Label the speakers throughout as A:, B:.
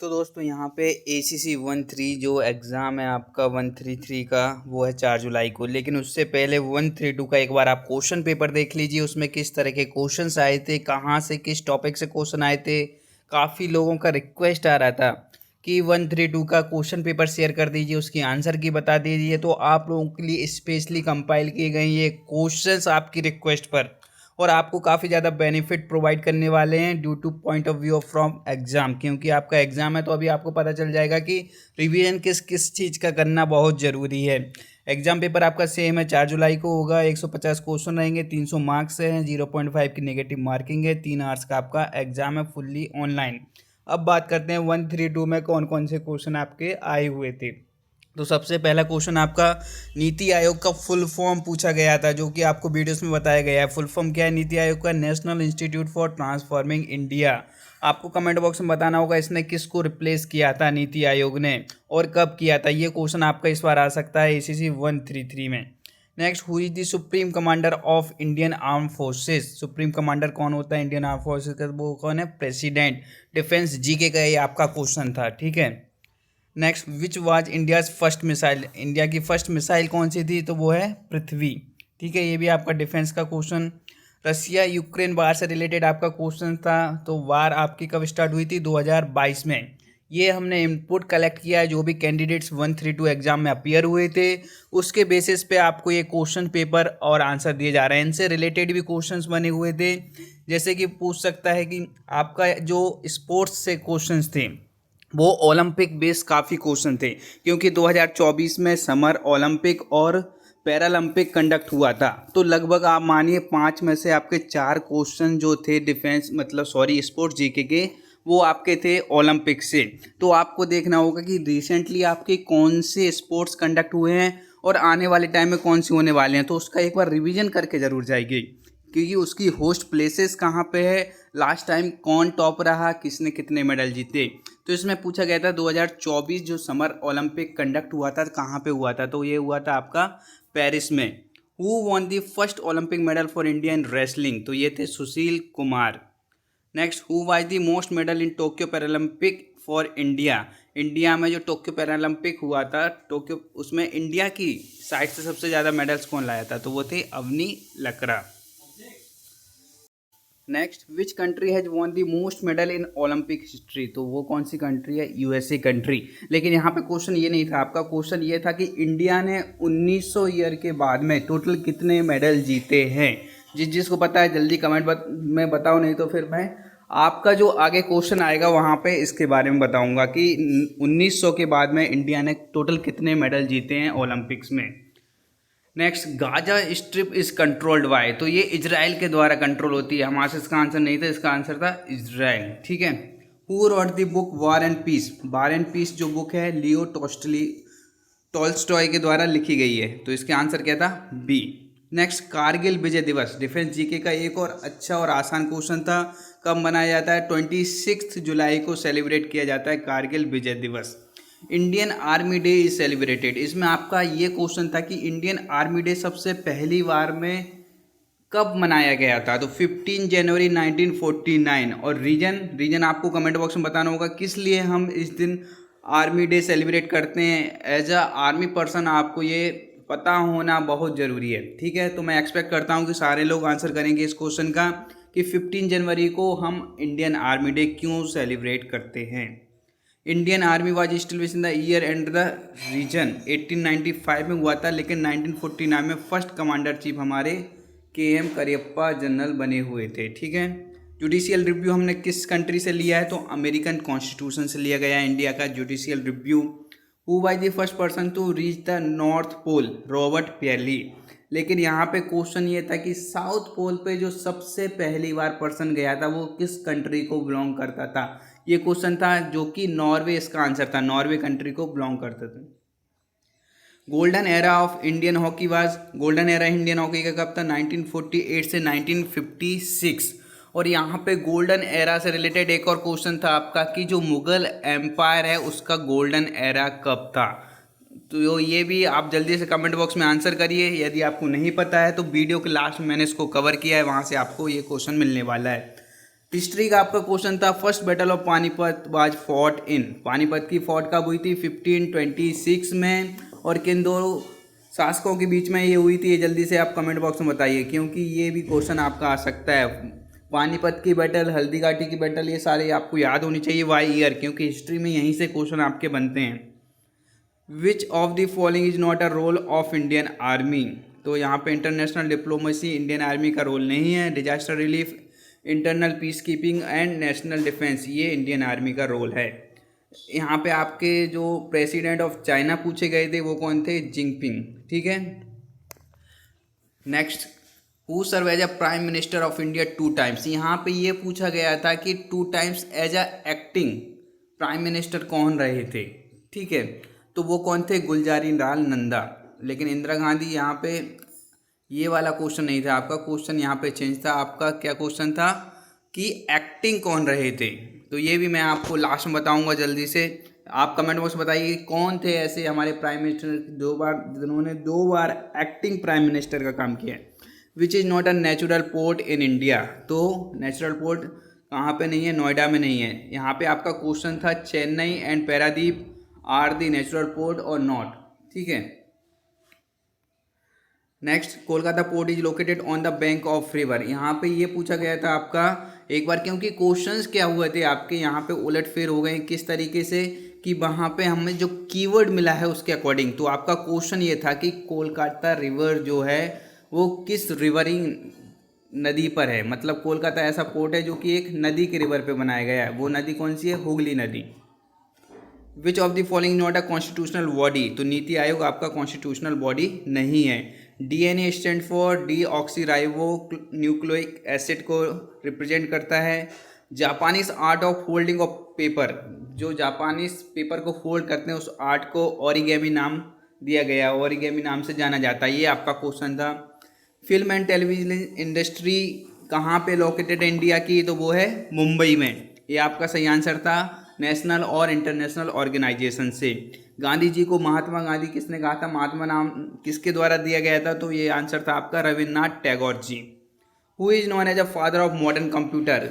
A: तो दोस्तों यहाँ पे ACC 13 जो एग्ज़ाम है आपका 133 का वो है 4 जुलाई को। लेकिन उससे पहले 132 का एक बार आप क्वेश्चन पेपर देख लीजिए, उसमें किस तरह के क्वेश्चंस आए थे, कहाँ से किस टॉपिक से क्वेश्चन आए थे। काफ़ी लोगों का रिक्वेस्ट आ रहा था कि 132 का क्वेश्चन पेपर शेयर कर दीजिए, उसकी आंसर की बता दीजिए। तो आप लोगों के लिए स्पेशली कंपाइल किए गए ये क्वेश्चंस आपकी रिक्वेस्ट पर, और आपको काफ़ी ज़्यादा बेनिफिट प्रोवाइड करने वाले हैं due two point of view from exam. क्योंकि आपका एग्ज़ाम है तो अभी आपको पता चल जाएगा कि रिवीजन किस किस चीज़ का करना बहुत ज़रूरी है। एग्ज़ाम पेपर आपका सेम है, 4 जुलाई को होगा। 150 क्वेश्चन रहेंगे, 300 मार्क्स हैं, 0.5 की नेगेटिव मार्किंग है, 3 आवर्स का आपका एग्ज़ाम है, फुल्ली ऑनलाइन। अब बात करते हैं 132 में कौन कौन से क्वेश्चन आपके आए हुए थे। तो सबसे पहला क्वेश्चन आपका नीति आयोग का फुल फॉर्म पूछा गया था, जो कि आपको वीडियोस में बताया गया है। फुल फॉर्म क्या है नीति आयोग का? National institute for transforming India. आपको कमेंट बॉक्स में बताना होगा इसने किसको रिप्लेस किया था नीति आयोग ने, और कब किया था। ये क्वेश्चन आपका इस बार आ सकता है ACC 133 में। Next, who is the supreme commander of Indian arm forces? Supreme commander कौन होता है इंडियन आर्म फोर्सेस का? वो कौन है? प्रेसिडेंट। डिफेंस जीके का ये आपका क्वेश्चन था, ठीक है। Next, which was India's first missile? India की फर्स्ट मिसाइल कौन सी थी? तो वो है पृथ्वी, ठीक है। ये भी आपका डिफेंस का क्वेश्चन। रसिया यूक्रेन वार से रिलेटेड आपका क्वेश्चन था। तो वार आपकी कब स्टार्ट हुई थी? 2022 में। ये हमने इनपुट कलेक्ट किया है जो भी कैंडिडेट्स 132 एग्जाम में अपीयर हुए थे, उसके बेसिस पे आपको ये क्वेश्चन पेपर और आंसर दिए जा रहे हैं। इनसे रिलेटेड भी क्वेश्चंस बने हुए थे, जैसे कि पूछ सकता है कि आपका जो स्पोर्ट्स से क्वेश्चंस थे वो ओलंपिक बेस्ड काफ़ी क्वेश्चन थे, क्योंकि 2024 में समर ओलंपिक और पैरालंपिक कंडक्ट हुआ था। तो लगभग आप मानिए 5 में से आपके 4 क्वेश्चन जो थे डिफेंस मतलब सॉरी स्पोर्ट्स जीके के, वो आपके थे ओलंपिक से। तो आपको देखना होगा कि रिसेंटली आपके कौन से स्पोर्ट्स कंडक्ट हुए हैं और आने वाले टाइम में कौन से होने वाले हैं। तो उसका एक बार रिवीजन करके ज़रूर जाएगी, क्योंकि उसकी होस्ट प्लेसेस कहाँ पे है, लास्ट टाइम कौन टॉप रहा, किसने कितने मेडल जीते। तो इसमें पूछा गया था 2024 जो समर ओलंपिक कंडक्ट हुआ था कहाँ पे हुआ था? तो ये हुआ था आपका पेरिस में। Who won the first Olympic medal for India in wrestling? तो ये थे Sushil Kumar. Next, who was the most medal in Tokyo Paralympic for India? India में जो टोक्यो पैरालंपिक हुआ था टोक्यो, उसमें इंडिया की साइड से सबसे ज़्यादा मेडल्स कौन लाया था? तो वो थे Avani Lekhara. Next, which country has won the most medal in Olympic history? तो वो कौन सी कंट्री है? USA country. लेकिन यहाँ पे क्वेश्चन ये नहीं था, आपका क्वेश्चन ये था कि इंडिया ने 1900 ईयर के बाद में टोटल कितने मेडल जीते हैं। जिसको पता है जल्दी कमेंट में बताओ, नहीं तो फिर मैं आपका जो आगे क्वेश्चन आएगा वहाँ पे इसके बारे में बताऊँगा कि 1900 के बाद में इंडिया ने टोटल कितने मेडल जीते हैं ओलंपिक्स में। Next, Gaza strip is controlled by? तो ये इजराइल के द्वारा कंट्रोल होती है। हमारे से इसका आंसर नहीं था, इसका आंसर था इजराइल, ठीक है। Who wrote the book War and Peace? War and Peace जो बुक है लियो टॉल्स्टॉय के द्वारा लिखी गई है। तो इसका आंसर क्या था? बी। नेक्स्ट, कारगिल विजय दिवस डिफेंस जीके का एक और अच्छा और आसान क्वेश्चन था। कब मनाया जाता है? 26 जुलाई को सेलिब्रेट किया जाता है कारगिल विजय दिवस। Indian Army day is celebrated, इसमें आपका ये क्वेश्चन था कि इंडियन आर्मी डे सबसे पहली बार में कब मनाया गया था? तो 15 जनवरी 1949। और रीजन आपको कमेंट बॉक्स में बताना होगा किस लिए हम इस दिन आर्मी डे सेलिब्रेट करते हैं। एज अ आर्मी पर्सन आपको ये पता होना बहुत ज़रूरी है, ठीक है। तो मैं एक्सपेक्ट करता हूँ कि सारे लोग आंसर करेंगे इस क्वेश्चन का कि 15 जनवरी को हम इंडियन आर्मी डे क्यों सेलिब्रेट करते हैं। Indian Army was establish in the year and the region 1895 में हुआ था, लेकिन 1949 में फर्स्ट कमांडर चीफ हमारे KM करियप्पा जनरल बने हुए थे, ठीक है। जुडिशियल रिव्यू हमने किस कंट्री से लिया है? तो अमेरिकन कॉन्स्टिट्यूशन से लिया गया है इंडिया का judicial review. Who was the first person to reach the north pole? Robert Peary. लेकिन यहाँ पे क्वेश्चन ये था कि साउथ पोल पे जो सबसे पहली बार पर्सन गया था वो किस कंट्री को बिलोंग करता था? ये क्वेश्चन था, जो कि नॉर्वे इसका आंसर था, नॉर्वे कंट्री को बिलोंग करते थे। Golden era of Indian hockey was? Golden era Indian hockey का कब था? 1948 से 1956। और यहाँ पे गोल्डन एरा से रिलेटेड एक और क्वेश्चन था आपका कि जो मुगल एम्पायर है उसका गोल्डन एरा कब था? तो ये भी आप जल्दी से कमेंट बॉक्स में आंसर करिए। यदि आपको नहीं पता है तो वीडियो के लास्ट में मैंने इसको कवर किया है, वहाँ से आपको ये क्वेश्चन मिलने वाला है। हिस्ट्री का आपका क्वेश्चन था first battle of Panipat was fought in, Panipat की फॉट कब हुई थी 1526 में, और किन दो शासकों के बीच में ये हुई थी, ये जल्दी से आप कमेंट बॉक्स में बताइए, क्योंकि ये भी क्वेश्चन आपका आ सकता है। पानीपत की बैटल, हल्दी घाटी की बैटल, ये सारे आपको याद होनी चाहिए वाई ईयर, क्योंकि हिस्ट्री में यहीं से क्वेश्चन आपके बनते हैं। Which of the following is not a role of Indian Army, तो यहाँ पे इंटरनेशनल डिप्लोमेसी इंडियन आर्मी का रोल नहीं है। Disaster relief, internal peace keeping and national defence, ये इंडियन आर्मी का रोल है। यहाँ पे आपके जो प्रेसिडेंट ऑफ चाइना पूछे गए थे वो कौन थे, जिनपिंग, ठीक है। Next, who serve as a prime minister of India 2 times, यहाँ पे ये पूछा गया था कि 2 times as a acting prime minister कौन रहे थे, ठीक है। तो वो कौन थे, गुलजारी लाल नंदा। लेकिन इंदिरा गांधी, यहाँ पे ये वाला क्वेश्चन नहीं था आपका, क्वेश्चन यहाँ पे चेंज था। आपका क्या क्वेश्चन था कि एक्टिंग कौन रहे थे, तो ये भी मैं आपको लास्ट में बताऊंगा जल्दी से। आप कमेंट बॉक्स में बताइए कौन थे ऐसे हमारे प्राइम मिनिस्टर जिन्होंने 2 बार एक्टिंग प्राइम मिनिस्टर का काम किया है। Which is not a natural port in India, तो नेचुरल पोर्ट कहाँ पे नहीं है, नोएडा में नहीं है। यहाँ पे आपका क्वेश्चन था Chennai and Paradip are the natural port और नॉट, ठीक है। Next, Kolkata port is located on the bank of river, यहाँ पे ये पूछा गया था आपका एक बार, क्योंकि क्वेश्चंस क्या हुए थे आपके यहाँ पे उलटफेर हो गए किस तरीके से कि वहाँ पे हमें जो कीवर्ड मिला है उसके अकॉर्डिंग। तो आपका क्वेश्चन ये था कि कोलकाता रिवर जो है वो किस रिवरिंग नदी पर है, मतलब कोलकाता ऐसा पोर्ट है जो कि एक नदी के रिवर पे बनाया गया है। वो नदी कौन सी है, हुगली नदी। Which of the following not a constitutional body, तो नीति आयोग आपका कॉन्स्टिट्यूशनल बॉडी नहीं है। DNA stand for deoxyribo nucleic acid को रिप्रेजेंट करता है। Japanese art of folding of paper, जो जापानीज पेपर को फोल्ड करते हैं उस आर्ट को ओरिगेमी नाम दिया गया, ओरिगेमी नाम से जाना जाता है। ये आपका क्वेश्चन था। फिल्म एंड टेलीविजन इंडस्ट्री कहाँ पे लोकेटेड है इंडिया की, तो वो है मुंबई में। ये आपका सही आंसर था, नेशनल और इंटरनेशनल ऑर्गेनाइजेशन से। गांधी जी को महात्मा गांधी किसने कहा था, महात्मा नाम किसके द्वारा दिया गया था, तो ये आंसर था आपका Rabindranath Tagore ji. Who is known as a father of modern computer,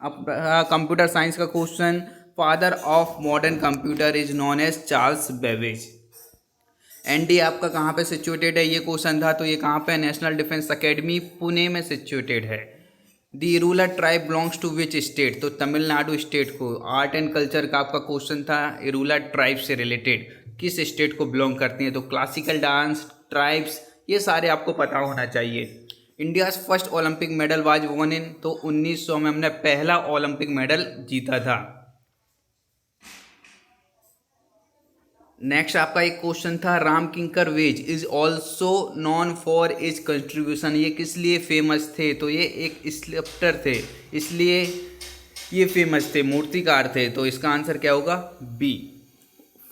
A: अब कंप्यूटर साइंस का question, father of modern computer is known as Charles Babbage. एनडी आपका कहाँ पे सिचुएटेड है, ये क्वेश्चन था, तो ये कहाँ पे, नेशनल डिफेंस एकेडमी पुणे में सिचुएटेड है। The ruler tribe belongs to which state, तो तमिलनाडु स्टेट को। आर्ट एंड कल्चर का आपका क्वेश्चन था, रूलर ट्राइब से रिलेटेड किस स्टेट को बिलोंग करती हैं, तो क्लासिकल डांस, ट्राइब्स, ये सारे आपको पता होना चाहिए। India's first Olympic medal was von इन, तो 1900 में हमने पहला ओलंपिक मेडल जीता था। नेक्स्ट आपका एक क्वेश्चन था, Ram Kinkar Baij is also known for his contribution, ये किस लिए फेमस थे, तो ये एक स्कल्प्टर थे, इसलिए ये फेमस थे, मूर्तिकार थे। तो इसका आंसर क्या होगा, B.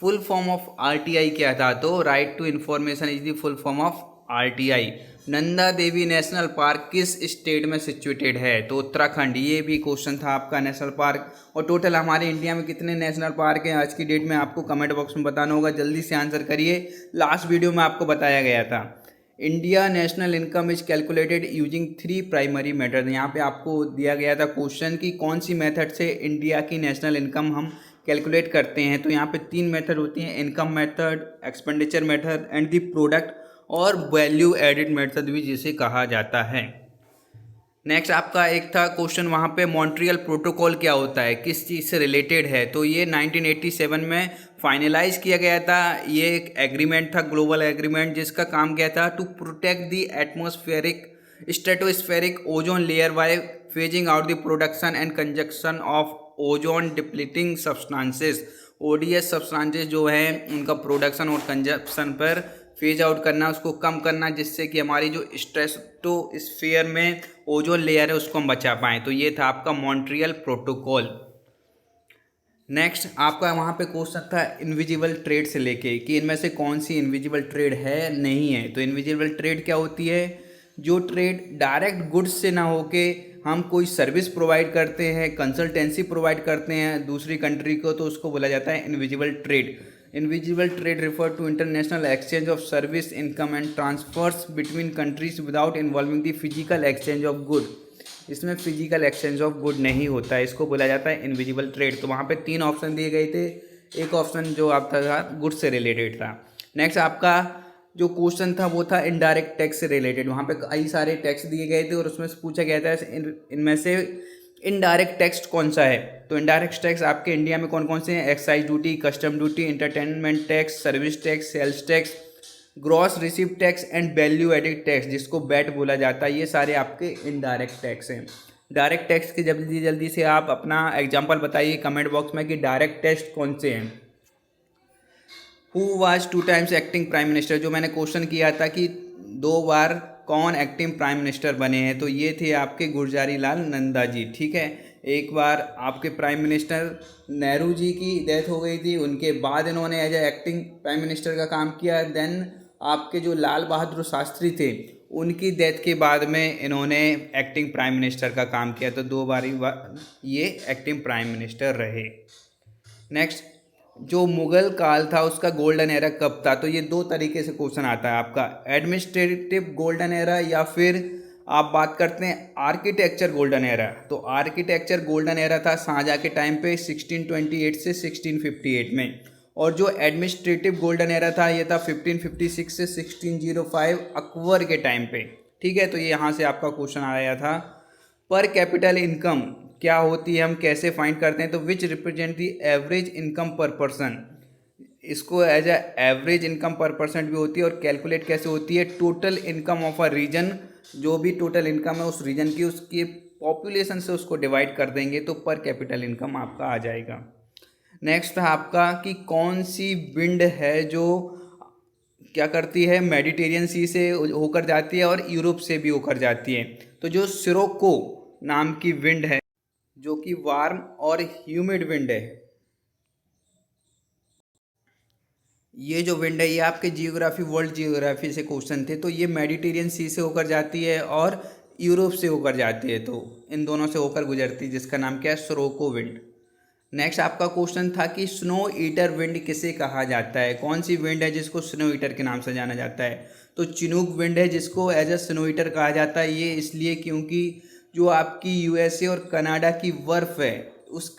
A: Full form of RTI क्या था, तो right to information is the full form of RTI. Nanda Devi national park किस स्टेट में सिचुएटेड है, तो उत्तराखंड। ये भी क्वेश्चन था आपका, नेशनल पार्क। और टोटल हमारे इंडिया में कितने नेशनल पार्क हैं आज की डेट में, आपको कमेंट बॉक्स में बताना होगा, जल्दी से आंसर करिए। लास्ट वीडियो में आपको बताया गया था। India national income is calculated using 3 primary method, यहाँ पे आपको दिया गया था क्वेश्चन कि कौन सी मेथड से इंडिया की नेशनल इनकम हम कैलकुलेट करते हैं। तो यहाँ पे 3 मेथड होती हैं, income method, expenditure method and the product और वैल्यू एडिड मेथड भी जिसे कहा जाता है। नेक्स्ट आपका एक था क्वेश्चन वहाँ पे, मॉन्ट्रियल प्रोटोकॉल क्या होता है, किस चीज़ से रिलेटेड है, तो ये 1987 में फाइनलाइज किया गया था। ये एक एग्रीमेंट था, ग्लोबल एग्रीमेंट, जिसका काम क्या था, to protect the atmospheric stratospheric ozone layer by phasing out the production and conjunction of ozone depleting substances. ODS substances जो हैं उनका प्रोडक्शन और कंजप्शन पर फेज आउट करना, उसको कम करना, जिससे कि हमारी जो स्ट्रेटोस्फीयर में ओजोन लेयर है उसको हम बचा पाएँ। तो ये था आपका मॉन्ट्रियल प्रोटोकॉल। नेक्स्ट आपका वहाँ पे क्वेश्चन था इनविजिबल ट्रेड से लेके कि इनमें से कौन सी इनविजिबल ट्रेड है, नहीं है। तो इनविजिबल ट्रेड क्या होती है, जो ट्रेड डायरेक्ट गुड्स से ना होके हम कोई सर्विस प्रोवाइड करते हैं, कंसल्टेंसी प्रोवाइड करते हैं दूसरी कंट्री को, तो उसको बोला जाता है invisible trade. Invisible trade refer to international exchange of service, income and transfers between countries without involving the physical exchange of good. इसमें फिजिकल एक्सचेंज ऑफ गुड नहीं होता है, इसको बोला जाता है इनविजिबल ट्रेड। तो वहाँ पे 3 ऑप्शन दिए गए थे, एक ऑप्शन जो आपका था गुड से रिलेटेड था। नेक्स्ट आपका जो क्वेश्चन था वो था इनडायरेक्ट टैक्स से रिलेटेड। वहाँ पे कई सारे टैक्स दिए गए थे और उसमें से पूछा गया था इनमें से इनडायरेक्ट टैक्स कौन सा है। तो इनडायरेक्ट टैक्स आपके इंडिया में कौन कौन से हैं? Excise duty, custom duty, entertainment tax, service tax, sales tax, gross receive tax and value added tax जिसको बैट बोला जाता है। ये सारे आपके इनडायरेक्ट टैक्स हैं। डायरेक्ट टैक्स के जल्दी जल्दी से आप अपना एग्जाम्पल बताइए कमेंट बॉक्स में कि डायरेक्ट टैक्स कौन से हैं। Who was 2 times acting prime minister, जो मैंने क्वेश्चन किया था कि 2 बार कौन एक्टिंग प्राइम मिनिस्टर बने हैं, तो ये थे आपके गुलजारी लाल नंदा जी। ठीक है, एक बार आपके प्राइम मिनिस्टर नेहरू जी की डेथ हो गई थी, उनके बाद इन्होंने as a acting prime minister का काम किया। देन आपके जो लाल बहादुर शास्त्री थे उनकी डेथ के बाद में इन्होंने एक्टिंग प्राइम मिनिस्टर का काम किया, तो 2 बार ये एक्टिंग प्राइम मिनिस्टर रहे। नेक्स्ट, जो मुगल काल था उसका गोल्डन एरा कब था, तो ये 2 तरीके से क्वेश्चन आता है आपका, एडमिनिस्ट्रेटिव गोल्डन एरा या फिर आप बात करते हैं आर्किटेक्चर गोल्डन एरा। तो आर्किटेक्चर गोल्डन एरा था शाहजहाँ के टाइम पे 1628 से 1658 में, और जो एडमिनिस्ट्रेटिव गोल्डन एरा था ये था 1556 से 1605 अकबर के टाइम पे। ठीक है, तो ये यहाँ से आपका क्वेश्चन आया था। पर कैपिटल इनकम क्या होती है, हम कैसे फाइंड करते हैं, तो which represent the average income per person, इसको as a average income per person भी होती है। और कैलकुलेट कैसे होती है, total income of a region, जो भी टोटल इनकम है उस रीजन की उसकी पॉपुलेशन से उसको डिवाइड कर देंगे तो पर कैपिटल इनकम आपका आ जाएगा। नेक्स्ट था आपका कि कौन सी विंड है जो क्या करती है, मेडिटेरियन सी से होकर जाती है और यूरोप से भी होकर जाती है। तो जो सिरोको नाम की विंड है जो कि वार्म और ह्यूमिड विंड है, ये जो विंड है ये आपके जियोग्राफी वर्ल्ड जियोग्राफी से क्वेश्चन थे, तो ये मेडिटेरियन सी से होकर जाती है और यूरोप से होकर जाती है, तो इन दोनों से होकर गुजरती है जिसका नाम क्या है, सिरोको विंड। नेक्स्ट आपका क्वेश्चन था कि स्नो ईटर विंड किसे कहा जाता है, कौन सी विंड है जिसको स्नो ईटर के नाम से जाना जाता है, तो चिनूक विंड है जिसको एज अ स्नो ईटर कहा जाता है। ये इसलिए क्योंकि जो आपकी यूएसए और कनाडा की बर्फ़ है उस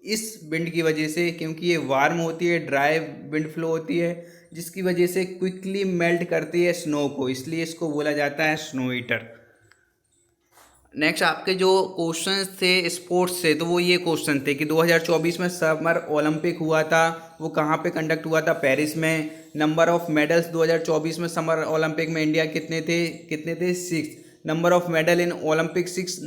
A: इस विंड की वजह से, क्योंकि ये वार्म होती है, ड्राई विंड फ्लो होती है जिसकी वजह से क्विकली मेल्ट करती है स्नो को, इसलिए इसको बोला जाता है स्नो ईटर। नेक्स्ट आपके जो क्वेश्चंस थे स्पोर्ट्स से, तो वो ये क्वेश्चन थे कि 2024 में समर ओलंपिक हुआ था, वो कहाँ पे कंडक्ट हुआ था, पेरिस में। नंबर ऑफ मेडल्स 2024 में समर ओलंपिक में इंडिया कितने थे 6। Number of medal in Olympic 6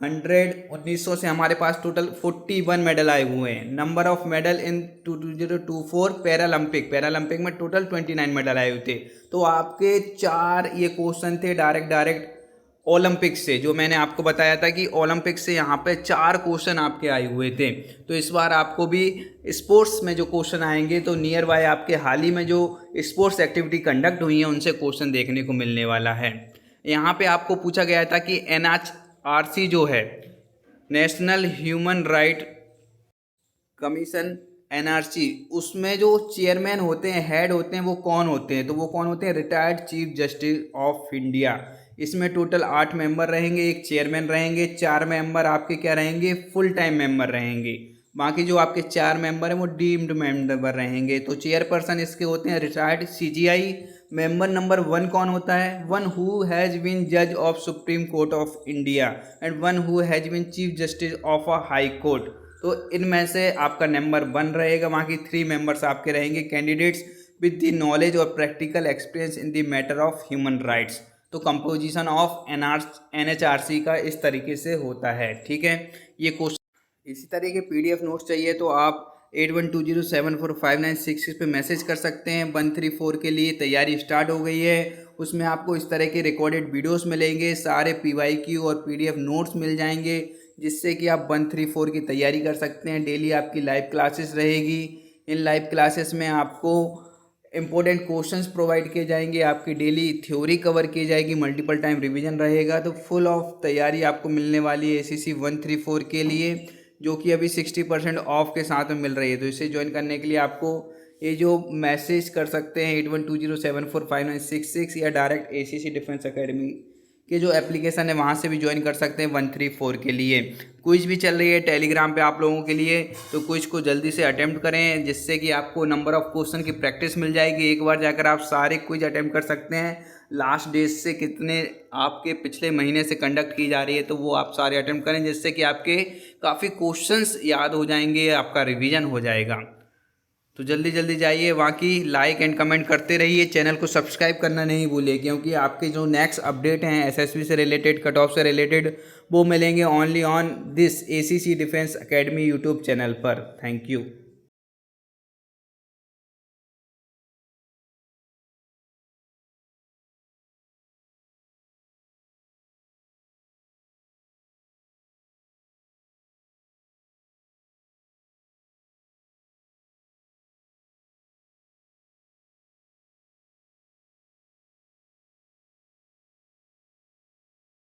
A: 1900 से हमारे पास टोटल 41 मेडल आए हुए हैं। Number of medal in 2024 Paralympic में टोटल 29 मेडल आए हुए थे। तो आपके 4 ये क्वेश्चन थे डायरेक्ट ओलंपिक से, जो मैंने आपको बताया था कि ओलंपिक से यहाँ पे 4 क्वेश्चन आपके आए हुए थे। तो इस बार आपको भी स्पोर्ट्स में जो क्वेश्चन आएंगे तो नियर बाय आपके हाल ही में जो स्पोर्ट्स एक्टिविटी कंडक्ट हुई है उनसे क्वेश्चन देखने को मिलने वाला है। यहाँ पे आपको पूछा गया था कि एनएचआरसी जो है, national human right commission, NRC, उसमें जो चेयरमैन होते हैं, हेड होते हैं, वो कौन होते हैं, तो वो कौन होते हैं, retired chief justice of India. इसमें टोटल 8 मेंबर रहेंगे, एक चेयरमैन रहेंगे, 4 मेंबर आपके क्या रहेंगे, फुल टाइम मेंबर रहेंगे, बाकी जो आपके 4 मेंबर हैं वो डीम्ड मेंबर रहेंगे। तो चेयरपर्सन इसके होते हैं रिटायर्ड सीजीआई। मेंबर नंबर 1 कौन होता है, 1 हु हैज़ बीन जज of supreme court of India and 1 who has been chief justice of a high court. तो इनमें से आपका नंबर 1 रहेगा, बाकी 3 मेंबर्स आपके रहेंगे कैंडिडेट्स विद द नॉलेज और practical experience in the matter of human rights. तो कंपोजिशन ऑफ एनएचआरसी का इस तरीके से होता है। ठीक है, ये क्वेश्चन इसी तरह के पीडीएफ नोट्स चाहिए तो आप 8120745966 पे मैसेज कर सकते हैं। 134 के लिए तैयारी स्टार्ट हो गई है, उसमें आपको इस तरह के रिकॉर्डेड वीडियोस मिलेंगे, सारे पीवाईक्यू और पीडीएफ नोट्स मिल जाएंगे जिससे कि आप 134 की तैयारी कर सकते हैं। डेली आपकी लाइव क्लासेस रहेगी, इन लाइव क्लासेस में आपको इंपॉर्टेंट क्वेश्चंस प्रोवाइड किए जाएंगे, आपकी डेली थ्योरी कवर की जाएगी, मल्टीपल टाइम रिवीजन रहेगा। तो फुल ऑफ तैयारी आपको मिलने वाली है ACC 134 के लिए, जो कि अभी 60% ऑफ के साथ में मिल रही है। तो इसे ज्वाइन करने के लिए आपको ये जो मैसेज कर सकते हैं 8120745966 या डायरेक्ट ACC डिफेंस एकेडमी के जो एप्लीकेशन है वहाँ से भी ज्वाइन कर सकते हैं 134 के लिए। क्विज भी चल रही है टेलीग्राम पे आप लोगों के लिए, तो क्विज को जल्दी से अटेम्प्ट करें जिससे कि आपको नंबर ऑफ़ क्वेश्चन की प्रैक्टिस मिल जाएगी। एक बार जाकर आप सारे क्विज अटेम्प्ट कर सकते हैं। लास्ट डेट से कितने आपके पिछले महीने से कंडक्ट की जा रही है तो वो आप सारे अटेम्प्ट करें जिससे कि आपके काफ़ी क्वेश्चंस याद हो जाएंगे, आपका रिवीजन हो जाएगा। तो जल्दी जल्दी जाइए, बाकी लाइक एंड कमेंट करते रहिए, चैनल को सब्सक्राइब करना नहीं भूलिए क्योंकि आपके जो नेक्स्ट अपडेट हैं एसएसबी से रिलेटेड, कट ऑफ से रिलेटेड, वो मिलेंगे only on this ACC defence academy YouTube channel पर। Thank you.